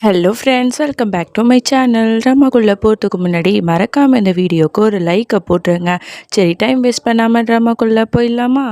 Hello friends, welcome back to my channel. ட்ராமாக்குள்ளே போகிறதுக்கு முன்னாடி மறக்காமல் இந்த வீடியோக்கு ஒரு லைக்கை போட்டுருங்க. சரி, டைம் வேஸ்ட் பண்ணாமல் ட்ராமாக்குள்ளே போயிடலாமா?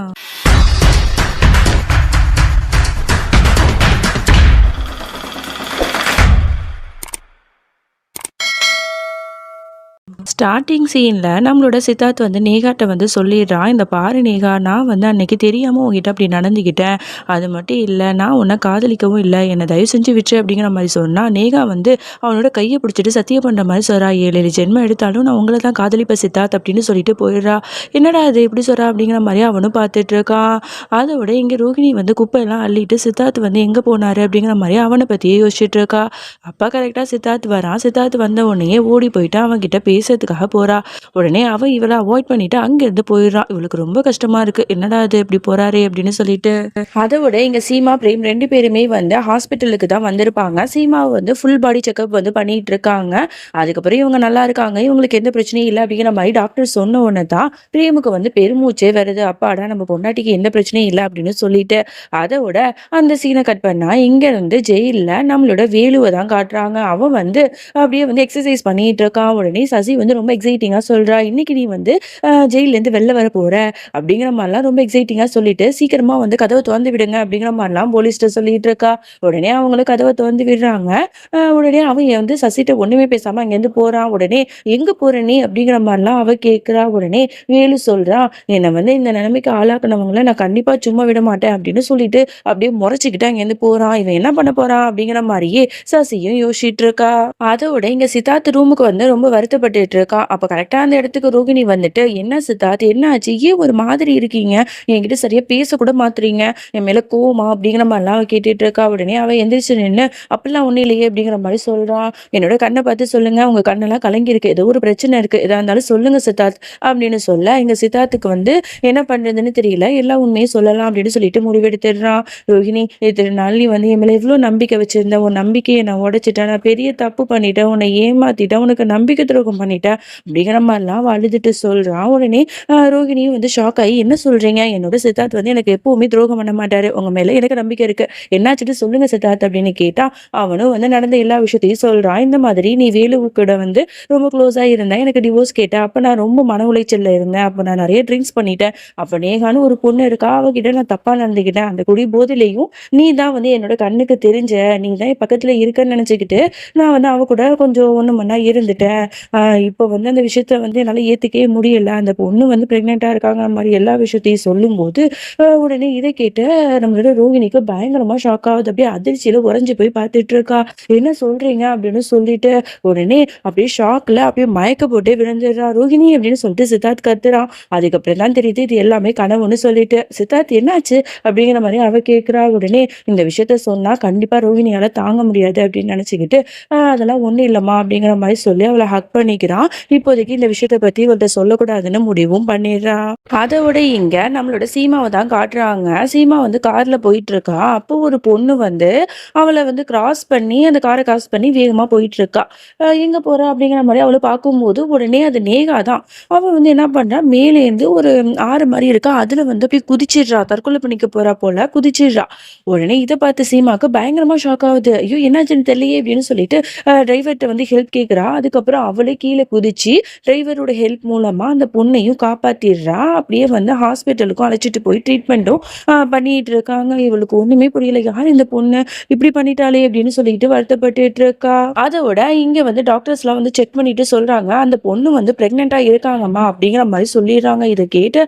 ஸ்டார்டிங் சீனில் நம்மளோட சித்தார்த் வந்து நேகாட்ட வந்து சொல்லிடுறான், இந்த பாரு நேகா, நான் வந்து அன்னைக்கு தெரியாமல் உங்ககிட்ட அப்படி நடந்துக்கிட்டேன். அது மட்டும் இல்லை, நான் உன்னை காதலிக்கவும் இல்லை, என்னை தயவு செஞ்சு விட்டு அப்படிங்கிற மாதிரி சொன்னால் நேகா வந்து அவனோட கையை பிடிச்சிட்டு சத்தியம் பண்ணுற மாதிரி சொல்கிறா. 7 ஜென்மம் எடுத்தாலும் நான் உங்களை தான் காதலிப்பேன் சித்தார்த் அப்படின்னு சொல்லிட்டு போயிடுறா. என்னடா அது இப்படி சொல்கிறா அப்படிங்கிற மாதிரி அவனும் பார்த்துட்டு இருக்கான். அதோட இங்கே ரோகிணி வந்து குப்பையெல்லாம் அள்ளிட்டு சித்தார்த் வந்து எங்கே போனார் அப்படிங்கிற மாதிரி அவனை பற்றியே யோசிச்சுட்டு இருக்கா. அப்பா கரெக்டாக சித்தார்த் வரான். சித்தார்த் வந்த உடனே ஓடி போயிட்டு அவன்கிட்ட பேசுறதுக்காக போறா. உடனே அவன் இவளை அவாய்ட் பண்ணிட்டு அங்கிருந்து போயிடுறான். இவளுக்கு ரொம்ப கஷ்டமா இருக்கு, என்னடா அது இப்படி போறாரே அப்படின்னு சொல்லிட்டு. அதை விட இங்க சீமா பிரேம் 2 பேருமே வந்து ஹாஸ்பிட்டலுக்கு தான் வந்திருப்பாங்க. சீமா வந்து ஃபுல் பாடி செக்அப் வந்து பண்ணிட்டு இருக்காங்க. அதுக்கப்புறம் இவங்க நல்லா இருக்காங்க, இவங்களுக்கு எந்த பிரச்சனையும் இல்லை அப்படிங்கிற மாதிரி டாக்டர் சொன்ன உடனே தான் பிரேமுக்கு வந்து பெருமூச்சே வருது. அப்பாடா, நம்ம பொண்டாட்டிக்கு எந்த பிரச்சனையும் இல்லை அப்படின்னு சொல்லிட்டு. அதை விட அந்த சீனை கட் பண்ணா இங்க இருந்து ஜெயிலில் நம்மளோட வேலுவை தான் காட்டுறாங்க. அவன் வந்து அப்படியே வந்து எக்ஸசைஸ் பண்ணிட்டு இருக்கான். உடனே சசி வந்து ரொம்ப எக்ஸைட்டிங்காக சொல்கிறா, இன்னைக்கு நீ வந்து ஜெயிலேருந்து வெளில வர போகிற அப்படிங்கிற மாதிரிலாம் ரொம்ப எக்ஸைட்டிங்காக சொல்லிட்டு சீக்கிரமாக வந்து கதவை திறந்து விடுங்க அப்படிங்கிற மாதிரிலாம் போலீஸ்கிட்ட சொல்லிட்டு இருக்கா. உடனே அவங்களும் கதவை திறந்து விடுறாங்க. உடனே அவன் வந்து சசிட்ட ஒன்றுமே பேசாமல் அங்கேருந்து போகிறான். உடனே எங்கே போகிற நீ அப்படிங்கிற மாதிரிலாம் அவள் கேட்குறா. உடனே வேலு சொல்கிறா, என்னை வந்து இந்த நிலைமைக்கு ஆளாக்குனவங்கள நான் கண்டிப்பாக சும்மா விட மாட்டேன் அப்படின்னு சொல்லிட்டு அப்படியே முறைச்சிக்கிட்டு அங்கேருந்து போகிறான். இவன் என்ன பண்ண போகிறான் அப்படிங்கிற மாதிரியே சசியும் யோசிச்சுட்டு இருக்கா. அதோட இங்க சித்தார்த் ரூமுக்கு வந்து ரொம்ப வருத்தப்பட்டு இருக்கா. அப்ப கரெக்டா அந்த இடத்துக்கு ரோகிணி வந்துட்டு, என்ன சித்தார்த், என்ன ஆச்சு, ஏன் ஒரு மாதிரி இருக்கீங்க, என்கிட்ட சரியா பேச கூட மாத்துறீங்க, என் மேல கோவமா அப்படிங்கிற மாதிரிலாம் அவ கேட்டுட்டு இருக்கா. உடனே அவ எந்திரிச்சு நின்று, அப்படிலாம் ஒண்ணும் இல்லையே அப்படிங்கிற மாதிரி சொல்றான். என்னோட கண்ணை பார்த்து சொல்லுங்க, உங்க கண்ணெல்லாம் கலங்கி இருக்கு, ஏதோ ஒரு பிரச்சனை இருக்கு, எதா இருந்தாலும் சொல்லுங்க சித்தார்த் அப்படின்னு சொல்ல, இங்க சித்தார்த்துக்கு வந்து என்ன பண்றதுன்னு தெரியல, எல்லா உண்மையும் சொல்லலாம் அப்படின்னு சொல்லிட்டு முடிவெடுத்துடுறான். ரோகிணி, இத்தனை நாள் நீ வந்து என் மேல எவ்வளவு நம்பிக்கை வச்சிருந்த, உன் நம்பிக்கையை நான் உடைச்சிட்டேன், நான் பெரிய தப்பு பண்ணிட்டேன், உன்னை ஏமாத்திட்டேன், உனக்கு நம்பிக்கை துரோகம் பண்ணிட்டேன் அப்படிங்கிற மாதிரிலாம் அழுதுட்டு சொல்றான். உடனே ரோகிணியும் வந்து ஷாக் ஆகி, என்ன சொல்றீங்க, என்னோட சித்தார்த் வந்து எனக்கு எப்பவுமே துரோகம் பண்ண மாட்டாரு, உங்க மேல எனக்கு நம்பிக்கை இருக்கு, என்னாச்சுட்டு சொல்லுங்க சித்தார்த் அப்படின்னு கேட்டா, அவனும் வந்து நடந்த எல்லா விஷயத்தையும் சொல்றான். இந்த மாதிரி நீ வேலுவு கூட வந்து ரொம்ப க்ளோஸா இருந்தேன், எனக்கு டிவோர்ஸ் கேட்டேன், அப்ப நான் ரொம்ப மன உளைச்சல்ல இருந்தேன், அப்ப நான் நிறைய ட்ரிங்க்ஸ் பண்ணிட்டேன், அப்ப நேகான்னு ஒரு பொண்ணு இருக்கா, அவகிட்ட நான் தப்பா நடந்துக்கிட்டேன், அந்த குடி போதிலையும் நீ தான் வந்து என்னோட கண்ணுக்கு தெரிஞ்ச, நீ தான் பக்கத்துல இருக்கன்னு நினைச்சுக்கிட்டு நான் வந்து அவ கூட கொஞ்சம் ஒண்ணு மண்ணா இருந்துட்டேன். இப்போ வந்து அந்த விஷயத்த வந்து என்னால ஏத்துக்கவே முடியல, அந்த பொண்ணு வந்து பிரெக்னெண்டா இருக்காங்க மாதிரி எல்லா விஷயத்தையும் சொல்லும்போது உடனே இதை கேட்டு நம்மளோட ரோகிணிக்கு பயங்கரமா ஷாக் ஆகுது. அப்படியே அதிர்ச்சியில உறைஞ்சு போய் பார்த்துட்டு இருக்கா. என்ன சொல்றீங்க அப்படின்னு சொல்லிட்டு உடனே அப்படியே ஷாக்ல அப்படியே மயக்க போட்டே விழுந்துடுறா. ரோகிணி அப்படின்னு சொல்லிட்டு சித்தார்த் கத்துறான். அதுக்கப்புறம் தான் தெரியுது இது எல்லாமே கனவுன்னு சொல்லிட்டு. சித்தார்த் என்னாச்சு அப்படிங்கிற மாதிரி அவ கேட்கிறா. உடனே இந்த விஷயத்த சொன்னா கண்டிப்பா ரோகிணியால தாங்க முடியாது அப்படின்னு நினைச்சுக்கிட்டு அதெல்லாம் ஒண்ணும் இல்லம்மா அப்படிங்கிற மாதிரி சொல்லி அவளை ஹக் பண்ணிக்கிறான். இப்போதைக்கு இந்த விஷயத்த பத்தி இவள்கிட்ட சொல்லக்கூடாதுன்னு முடிவும் பண்ணிடுறான். அதை விட இங்க நம்மளோட சீமாவை தான் காட்டுறாங்க. சீமா வந்து கார்ல போயிட்டு இருக்கா. அப்போ ஒரு பொண்ணு வந்து அவளை வந்து கிராஸ் பண்ணி அந்த காரை கிராஸ் பண்ணி வேகமா போயிட்டு இருக்கா. எங்க போறா அப்படிங்கிற மாதிரி அவளை பார்க்கும்போது உடனே அது நேகா தான். அவ வந்து என்ன பண்றா, மேலேருந்து ஒரு ஆறு மாதிரி இருக்கா, அதுல வந்து அப்படியே குதிச்சிடுறா, தற்கொலை பண்ணிக்க போறா போல குதிச்சிடுறா. உடனே இதை பார்த்து சீமாக்கு பயங்கரமா ஷாக் ஆகுது. ஐயோ என்னாச்சுன்னு தெரியலையே அப்படின்னு சொல்லிட்டு டிரைவர்கிட்ட வந்து ஹெல்ப் கேட்குறா. அதுக்கப்புறம் அவளே கீழே குதிச்சு டிரைவரோட ஹெல்ப் மூலமா அந்த பொண்ணையும் காப்பாத்திடுறா. அப்படியே வந்து ஹாஸ்பிட்டலுக்கும் அழைச்சிட்டு போய் ட்ரீட்மெண்ட்டும் பண்ணிட்டு இருக்காங்க. இவளுக்கு ஒண்ணுமே புரியல, யார் இந்த பொண்ணு இப்படி பண்ணிட்டாலே அப்படின்னு சொல்லிட்டு வருத்தப்பட்டு இருக்கா. அதோட இங்க வந்து டாக்டர்ஸ்லாம் வந்து செக் பண்ணிட்டு சொல்றாங்க, அந்த பொண்ணு வந்து பிரெக்னெண்டா இருக்காங்கம்மா அப்படிங்கிற மாதிரி சொல்லிடுறாங்க. இதை கேட்டு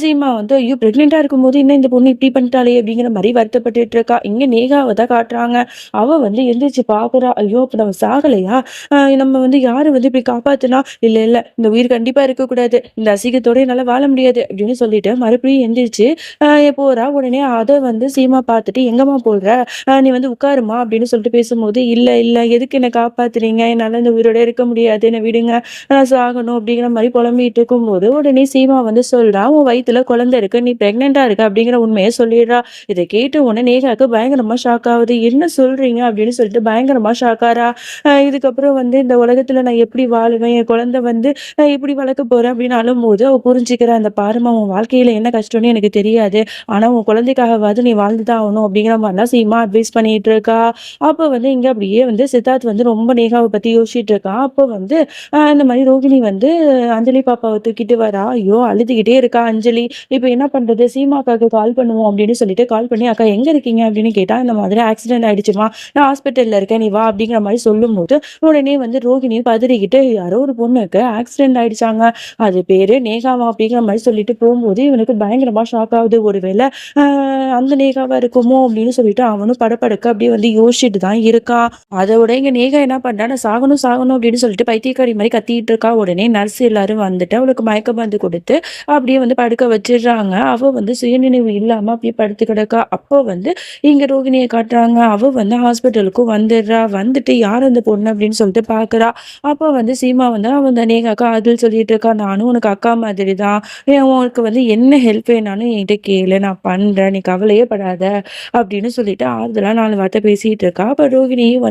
சீமா வந்து ஐயோ பிரெக்னெண்டா இருக்கும்போது என்ன இந்த பொண்ணு இப்படி பண்ணிட்டாலே அப்படிங்கிற மாதிரி வருத்தப்பட்டு இருக்கா. இங்க நேகாவை தான் காட்டுறாங்க. அவ வந்து எந்திரிச்சு பாக்குறா. ஐயோ இப்ப நம்ம சாகலையா, நம்ம வந்து யாரு வந்து இப்படி காப்பாத்துனா, இல்ல இல்ல இந்த உயிர் கண்டிப்பா இருக்கக்கூடாது, இந்த அசிங்கத்தோட என்னால வாழ முடியாது அப்படின்னு சொல்லிட்டு மறுபடியும் எந்திரிச்சு போறா. உடனே அதை வந்து சீமா பார்த்துட்டு, எங்கம்மா போடுற, நீ வந்து உட்காருமா அப்படின்னு சொல்லிட்டு பேசும்போது, இல்ல இல்ல எதுக்கு என்ன காப்பாத்துறீங்க, என்னால இந்த உயிரோட இருக்க முடியாது, என்ன விடுங்க, நான் சாகணும் அப்படிங்கிற மாதிரி புலம்பிட்டு இருக்கும்போது உடனே சீமா வந்து சொல்றா, உன் வயித்துல குழந்தை இருக்கு, நீ பிரெக்னெண்டா இருக்க அப்படிங்கிற உண்மையை சொல்லிடுறா. இதை கேட்டு உடனே நேகாக்கு பயங்கரமா ஷாக் ஆகுது. என்ன சொல்றீங்க அப்படின்னு சொல்லிட்டு பயங்கரமா ஷாக் ஆறா. இதுக்கப்புறம் வந்து இந்த உலகத்துல நான் எப்படி வாழுவேன், குழந்தை வந்து இப்படி வளர்க்க போறேன் அப்படின்னு அழும்போது அவ புரிஞ்சுக்கிறா, "அந்த பாரும்மா உன் வாழ்க்கையில என்ன கஷ்டம்னு எனக்கு தெரியாது. ஆனா உன் குழந்தைக்காகவாவது நீ வாழ்ந்து தான் ஆகணும்." அப்படிங்கிற மாதிரிலாம் சீமா அட்வைஸ் பண்ணிட்டு இருக்கா. அப்ப வந்து இங்க அப்படியே வந்து சித்தார்த் வந்து ரொம்ப நேகாவ பத்தி யோசிச்சுட்டு இருக்கான். அப்போ வந்து இந்த மாரி ரோகிணி வந்து அஞ்சலி பாப்பாவ தூக்கிட்டு வரா. ஐயோ! அழுதுகிட்டே இருக்கா அஞ்சலி. இப்ப என்ன பண்றது? சீமா அக்காவுக்கு கால் பண்ணுவோம் அப்படின்னு சொல்லிட்டு கால் பண்ணி, "அக்கா எங்க இருக்கீங்க?" அப்படின்னு கேட்டா, "இந்த மாதிரி ஆக்சிடென்ட் ஆயிடுச்சும்மா. நான் ஹாஸ்பிட்டல்ல இருக்கேன். நீ வா." அப்படிங்கிற மாரி சொல்லும்போது, உடனே வந்து ரோகிணி பதறிக்கிட்டு, "யாரோ ஒரு பொண்ணுக்கு ஆக்சிடென்ட் ஆயிடுச்சாங்க. அது பேரு நேகாவா?" அப்படிங்கிற மாரி சொல்லிட்டு போம்போது, இவனுக்கு பயங்கரமா ஷாக் ஆகுது. ஒருவேள அ அந்த நேகாவா இருக்குமோ அப்படின்னு சொல்லிட்டு அவனும் படபடக்க அப்படியே வந்து யோசிச்சுட்டு தான் இருக்கான். அதோட இங்க நேகா என்ன பண்றா, "நான் சாகணும், சாகணும்" அப்படின்னு சொல்லிட்டு பைத்தியக்காரி மாரி கத்திட்டு இருக்கா. உடனே நர்ஸ் எல்லாரும் வந்துட்டு அவளுக்கு மயக்க மருந்து குடுத்து, அப்படியே வந்து படுக்க வச்சுடுறாங்க. அவ வந்து சுயநினைவு இல்லாம அப்படியே படுத்து கிடக்கா. அப்போ வந்து இங்க ரோகிணிய காட்டுறாங்க. அவ வந்து ஹாஸ்பிட்டலுக்கும் வந்துடுறா. வந்துட்டு யார் அந்த பொண்ணு அப்படின்னு சொல்லிட்டு பார்க்குறா. அப்போ வந்து சீமா வந்து அவ அந்த நேகாக்கு ஆறுதல் சொல்லிட்டு இருக்கா. "நானும் உனக்கு அக்கா மாதிரி தான். உனக்கு வந்து என்ன ஹெல்ப் வேணாலும் என்கிட்ட கேளு. நான் பண்றேன். நீ கவலையே படாத." அப்படின்னு சொல்லிட்டு ஆறுதலா 4 வார்த்தை பேசிட்டு இருக்கா. அப்ப ரோகிணியும்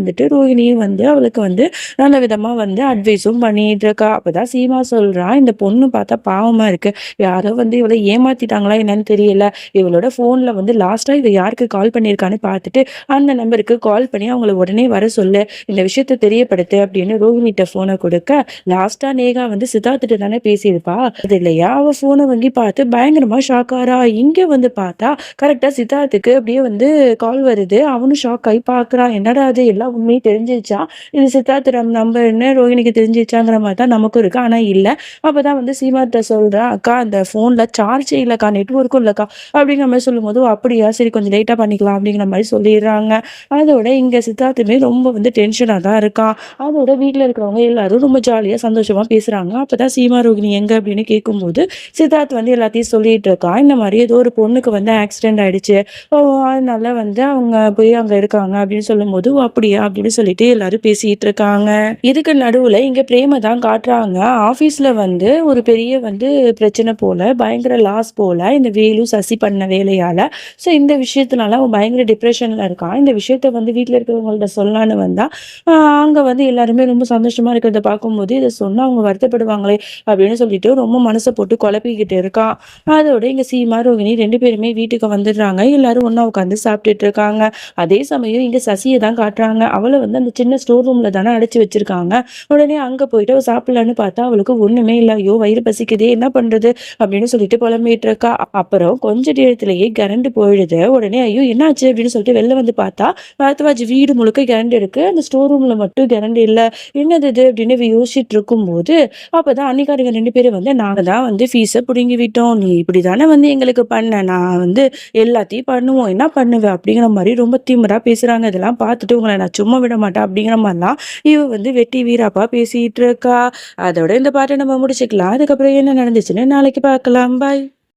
வந்து அவளுக்கு வந்து நல்ல விதமா வந்து அட்வைஸும் பண்ணிட்டு இருக்கா. அப்பதான் சீமா சொல்றா, "இந்த பொண்ணு பார்த்தா பாவமா இருக்கு. யாரோ வந்து இவள ஏமாத்திட்டாங்களா என்னன்னு தெரியல. இவளோட ஃபோன்ல வந்து லாஸ்ட்டா இவ யாருக்கு கால் பண்ணியிருக்கான்னு பார்த்துட்டு, அந்த நம்பருக்கு கால் பண்ணி அவங்கள உடனே வர சொல்லு. இந்த விஷயத்த தெரியப்படுத்து." அப்படின்னு ரோகிணிட்ட ஃபோன குடுக்க, லாஸ்ட்டா நேகா வந்து சித்தார்த்துட்ட தானே பேசியிருப்பா. அது இல்லையா, அவ ஃபோன வாங்கி பார்த்து பயங்கரமா ஷாக் ஆறா. இங்க வந்து பார்த்தா, கரெக்ட்டா சித்தார்த்துக்கு அப்படியே வந்து கால் வருது. அவனும் ஷாக் ஆயி பார்க்குறான். என்னடா இது எல்லா உண்மையும் தெரிஞ்சிருச்சா? இது சித்தார்த் நம்பர்ன்னு ரோகிணிக்கு தெரிஞ்சிருச்சாங்கிற மாரி தான் நமக்கும் இருக்கு. ஆனா இல்ல. அப்பதான் வந்து சீமாட்ட சொல்றா, "அக்கா அந்த ஃபோன்ல சார்ஜே இல்லக்கா, நெட்வொர்க்கும் இல்லக்கா." அப்படிங்கிற மாரி சொல்லும்போது, "ஓ! அப்படியா? சரி கொஞ்சம் லேட்டா பண்ணிக்கலாம்." அப்படிங்கிற மாரி சொல்லிர்றாங்க. அதோட இங்க சித்தார்த்துமே ரொம்ப வந்து டென்ஷனா தான் இருக்கான். அதோட வீட்ல இருக்கிறவங்க எல்லாரும் ரொம்ப ஜாலியா, சந்தோஷமா பேசுறாங்க. அப்பதான் சீமா, "ரோகிணி எங்க?" அப்படின்னு கேட்கும்போது, சித்தார்த் வந்து எல்லாத்தையும் சொல்லிட்டு இருக்கான். இந்த மாரி ஏதோ ஒரு பொண்ணுக்கு வந்து ஆக்சிடென்ட் ஆயிடுச்சு. ஓ! அதனால வந்து அவங்க போய் அங்க இருக்காங்க அப்படின்னு சொல்லும்போது, "ஓ! அப்படியா?" அப்படின்னு சொல்லிட்டு எல்லாரும் பேசிட்டு இருக்காங்க. இதுக்கு நடுவுல இங்க பிரேம தான் காட்டுறாங்க. ஆஃபீஸ்ல வந்து ஒரு பெரிய வந்து பிரச்சனை போல, பயங்கர லாஸ் போல இந்த வேலு, சசி பண்ண வேலையால. ஸோ இந்த விஷயத்தினால அவன் பயங்கர டிப்ரஷன்ல இருக்கான். இந்த விஷயத்த வந்து வீட்ல இருக்கிறவங்கள்ட்ட சொல்லலான்னு வந்தா, அ அங்க வந்து எல்லாருமே ரொம்ப சந்தோஷமா இருக்கிறத பார்க்கும்போது, இத சொன்னா அவங்க வருத்தப்படுவாங்களே அப்படின்னு சொல்லிட்டு ரொம்ப மனச போட்டு குழப்பிக்கிட்டு இருக்கான். அதோட இங்க சீமா, ரோகிணி 2 பேருமே வீட்டுக்கு வந்துடுறாங்க. எல்லாரும் ஒண்ணா உட்காந்து சாப்பிட்டுட்டு இருக்காங்க. அதே சமயம் இங்க சசிய தான் காட்டுறாங்க. அவள வந்து அந்த சின்ன ஸ்டோர் ரூம்ல தானே அடைச்சு வச்சிருக்காங்க. உடனே அங்க போயிட்டு அவ சாப்பிடலான்னு பார்த்தா, அவளுக்கு ஒண்ணுமே இல்ல. ஐயோ! வயிறு பசிக்குதே என்ன பண்றது? அப்படின்னு சொல்லிட்டு புலம்பிட்டு இருக்கா. அப்புறம் கொஞ்ச நேரத்திலேயே கரண்ட் போயிடுது. உடனே ஐயோ! என்னாச்சு? அப்படின்னு சொல்லிட்டு வெளில வந்து பார்த்தா, பார்த்தவாச்சு வீடு முழுக்க கரண்ட் இருக்கு. அந்த ஸ்டோர் ரூம்ல மட்டும் கரண்ட் இல்ல. என்னது இது? அப்படின்னு இவ யோசிச்சுட்டு இருக்கும்போது, அப்பதான் அன்னிக்காரங்க 2 பேரும் வந்து, "நாங்க தான் வந்து ஃபீஸ புடுங்கி விட்டோம். நீ இப்படி தானே வந்து எங்களுக்கு பண்ண. நான் வந்து எல்லாத்தையும் பண்ணுவோம். என்ன பண்ணுவ?" அப்படிங்கிற மாரி ரொம்ப திமிரா பேசுறாங்க. இதெல்லாம் பார்த்துட்டு உங்கள நான் சும்மா விட மாட்டேன் அப்படிங்கிற மாரிலாம் இவ வந்து வெட்டி வீராப்பா பேசிட்டு இருக்கா. அதோட இந்த பாட்ட நம்ம முடிச்சுக்கலாம். அதுக்கப்புறம் என்ன நடந்துச்சுன்னு நாளைக்கு பார்க்கலாம். பாய்.